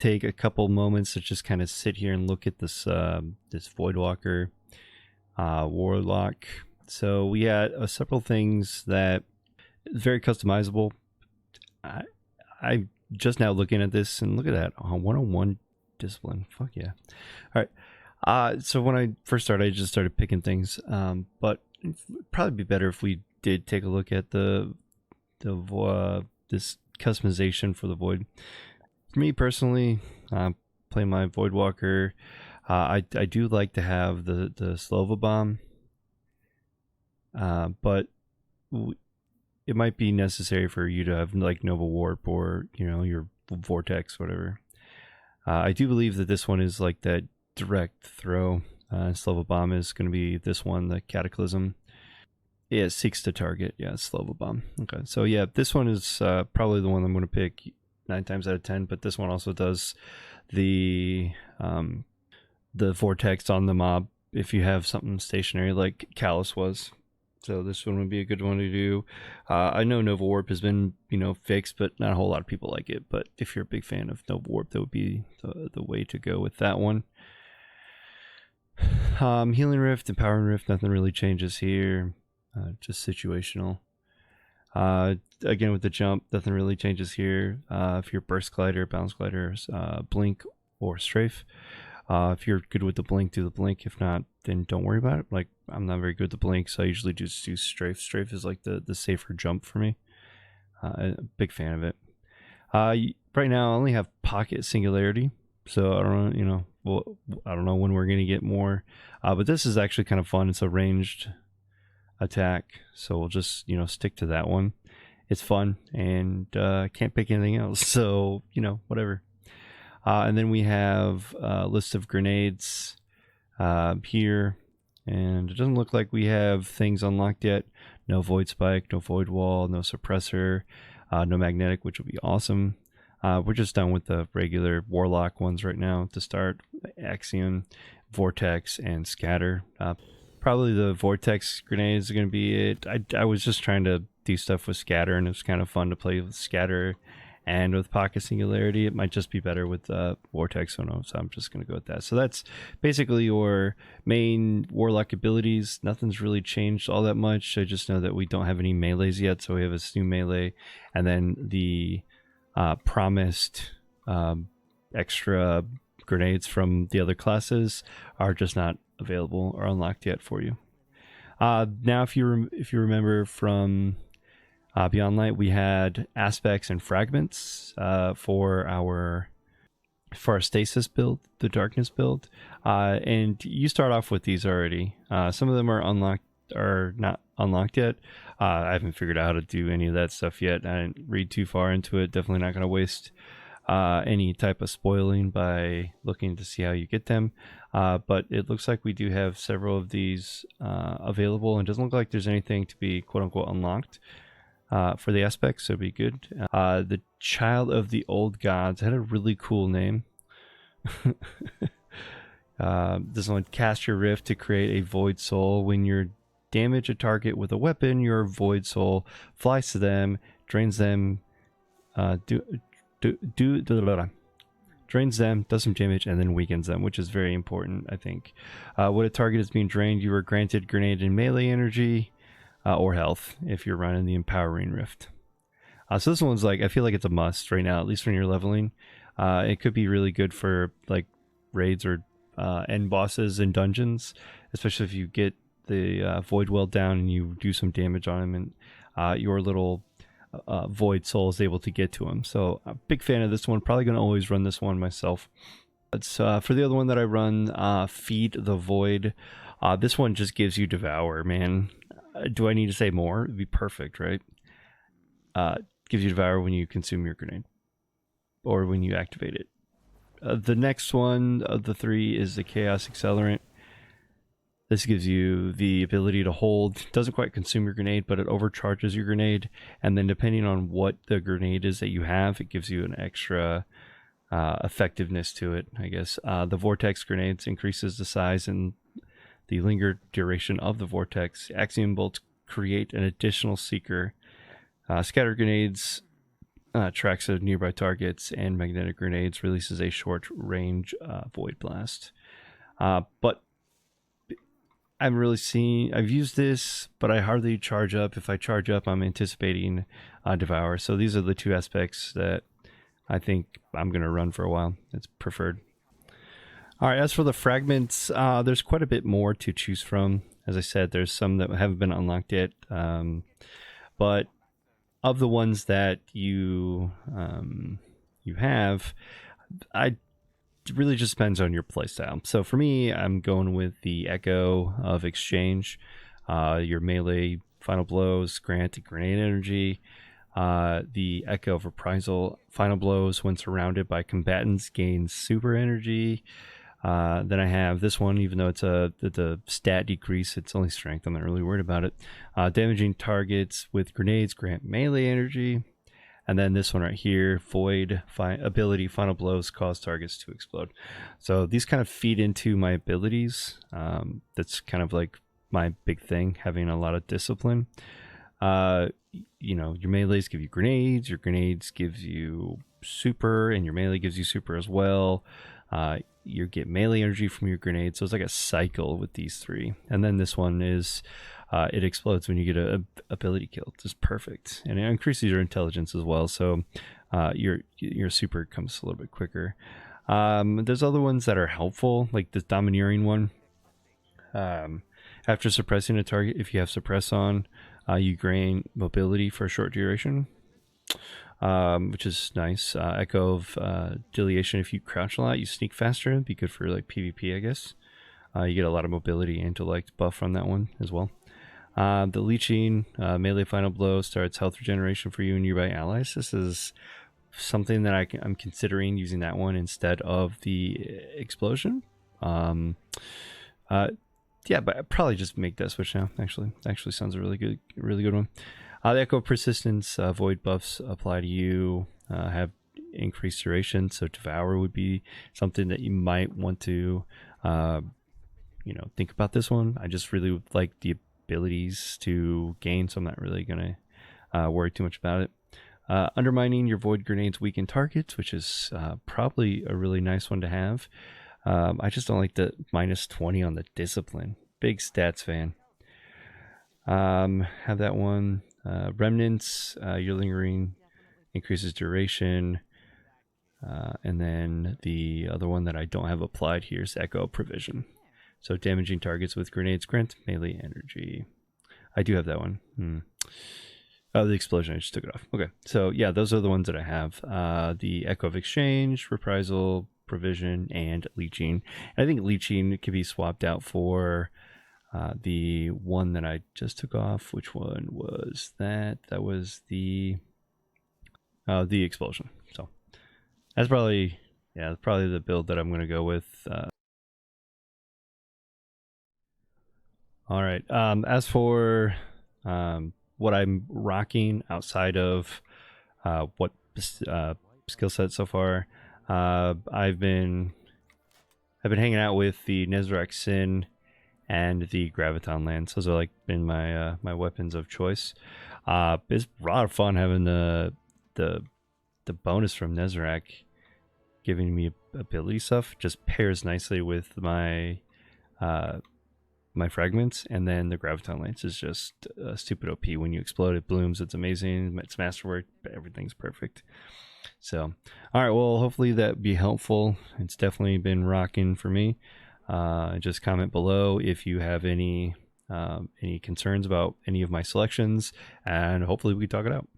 take a couple moments to just kind of sit here and look at this this Voidwalker Warlock. So we had several things that very customizable. I just now looking at this and look at that 101 discipline. Fuck yeah! All right. So when I first started, I just started picking things. But it'd probably be better if we did take a look at the this customization for the Void. For me personally, playing my Voidwalker, I do like to have the Slova bomb, but it might be necessary for you to have like Nova Warp or your Vortex, whatever. I do believe that this one is like that direct throw. Slova bomb is going to be this one, the Cataclysm. Yeah, it seeks to target. Yeah, Slova bomb. Okay, so yeah, this one is probably the one I'm going to pick 9 times out of 10. But this one also does the Vortex on the mob if you have something stationary like Callus was. So this one would be a good one to do. I know Nova Warp has been, fixed, but not a whole lot of people like it. But if you're a big fan of Nova Warp, that would be the way to go with that one. Healing Rift, Empowering Rift, nothing really changes here. Just situational. Again, with the jump, nothing really changes here. If you're Burst Glider, Bounce Glider, Blink, or Strafe. If you're good with the Blink, do the Blink. If not, then don't worry about it. Like, I'm not very good with the Blink, so I usually just do Strafe. Strafe is like the safer jump for me. A big fan of it. Right now, I only have Pocket Singularity, so I don't know, I don't know when we're gonna get more. But this is actually kind of fun. It's a ranged attack, so we'll just stick to that one. It's fun, and can't pick anything else, so whatever. And then we have a list of grenades here, and it doesn't look like we have things unlocked yet. No Void Spike, no Void Wall, no Suppressor, no Magnetic, which would be awesome. We're just done with the regular Warlock ones right now to start. Axiom, Vortex, and Scatter. Probably the Vortex grenades are going to be it. I was just trying to do stuff with Scatter, and it was kind of fun to play with Scatter and with Pocket Singularity. It might just be better with Vortex, so I'm just going to go with that. So that's basically your main Warlock abilities. Nothing's really changed all that much. I just know that we don't have any melees yet, so we have this new melee, and then the promised extra grenades from the other classes are just not available or unlocked yet for you. Now, if you remember from Beyond Light, we had aspects and fragments for our stasis build, the darkness build, and you start off with these already. Some of them are unlocked or not unlocked yet. I haven't figured out how to do any of that stuff yet. I didn't read too far into it. Definitely not going to waste any type of spoiling by looking to see how you get them. But it looks like we do have several of these available, and it doesn't look like there's anything to be quote unquote unlocked for the aspects, so it'd be good. The Child of the Old Gods had a really cool name. This one, cast your rift to create a void soul. When you damage a target with a weapon, your void soul flies to them, drains them, drains them, does some damage, and then weakens them, which is very important, I think. When a target is being drained, you are granted grenade and melee energy or health if you're running the Empowering Rift. So this one's like, I feel like it's a must right now, at least when you're leveling. It could be really good for like raids or end bosses in dungeons, especially if you get the Void Well down and you do some damage on him, and your little Void Soul is able to get to him. So I'm a big fan of this one. Probably going to always run this one myself. It's for the other one that I run, Feed the Void. This one just gives you Devour, man. Do I need to say more? It'd be perfect, right? Gives you Devour when you consume your grenade or when you activate it. The next one of the 3 is the Chaos Accelerant. This gives you the ability to hold. Doesn't quite consume your grenade, but it overcharges your grenade. And then depending on what the grenade is that you have, it gives you an extra effectiveness to it, I guess. The Vortex grenades increases the size and the linger duration of the Vortex. Axiom bolts create an additional seeker. Scatter grenades tracks of nearby targets and magnetic grenades, releases a short range void blast. But I've used this, but I hardly charge up. If I charge up, I'm anticipating Devour. So these are the two aspects that I think I'm going to run for a while. It's preferred. All right, as for the fragments, there's quite a bit more to choose from. As I said, there's some that haven't been unlocked yet. But of the ones that you have, it really just depends on your playstyle. So for me, I'm going with the Echo of Exchange. Your melee final blows grant grenade energy. The Echo of Reprisal final blows when surrounded by combatants gains super energy. Then I have this one, even though it's the stat decrease, it's only strength. I'm not really worried about it. Damaging targets with grenades grant melee energy. And then this one right here, Void ability, final blows cause targets to explode. So these kind of feed into my abilities. That's kind of like my big thing, having a lot of discipline. Your melees give you grenades, your grenades gives you super, and your melee gives you super as well. You get melee energy from your grenade, so it's like a cycle with these three. And then this one is it explodes when you get a ability kill. It's just perfect, and it increases your intelligence as well, so your super comes a little bit quicker. There's other ones that are helpful, like this domineering one. After suppressing a target, if you have suppress on, you gain mobility for a short duration, which is nice. Echo of Deletion, if you crouch a lot, you sneak faster. It'd be good for like PvP, I guess. You get a lot of mobility and intellect buff from that one as well. The Leeching, melee final blow starts health regeneration for you and nearby allies. This is something that I'm considering using that one instead of the Explosion. Yeah, but I'd probably just make that switch now. Actually sounds a really good one. The Echo Persistence void buffs apply to you, have increased duration, so Devour would be something that you might want to think about this one. I just really would like the abilities to gain, so I'm not really going to worry too much about it. Undermining, your void grenades weaken targets, which is probably a really nice one to have. I just don't like the -20 on the discipline. Big stats fan. Have that one. Remnants, your lingering increases duration. And then the other one that I don't have applied here is Echo Provision. So damaging targets with grenades grant melee energy. I do have that one. Oh, the Explosion, I just took it off. Okay, so yeah, those are the ones that I have. The Echo of Exchange, Reprisal, Provision, and Leeching. I think Leeching could be swapped out for the one that I just took off. Which one was that? That was the Explosion. So that's probably the build that I'm going to go with. All right. As for what I'm rocking outside of what skill set so far, I've been hanging out with the Nezarec Sin and the Graviton Lance. Those are like been my my weapons of choice. It's a lot of fun having the bonus from Nezarec giving me ability stuff. Just pairs nicely with my my fragments, and then the Graviton Lance is just stupid OP. When you explode, it blooms. It's amazing. It's masterwork. Everything's perfect. So, all right. Well, hopefully that be helpful. It's definitely been rocking for me. Just comment below if you have any concerns about any of my selections, and hopefully we can talk it out.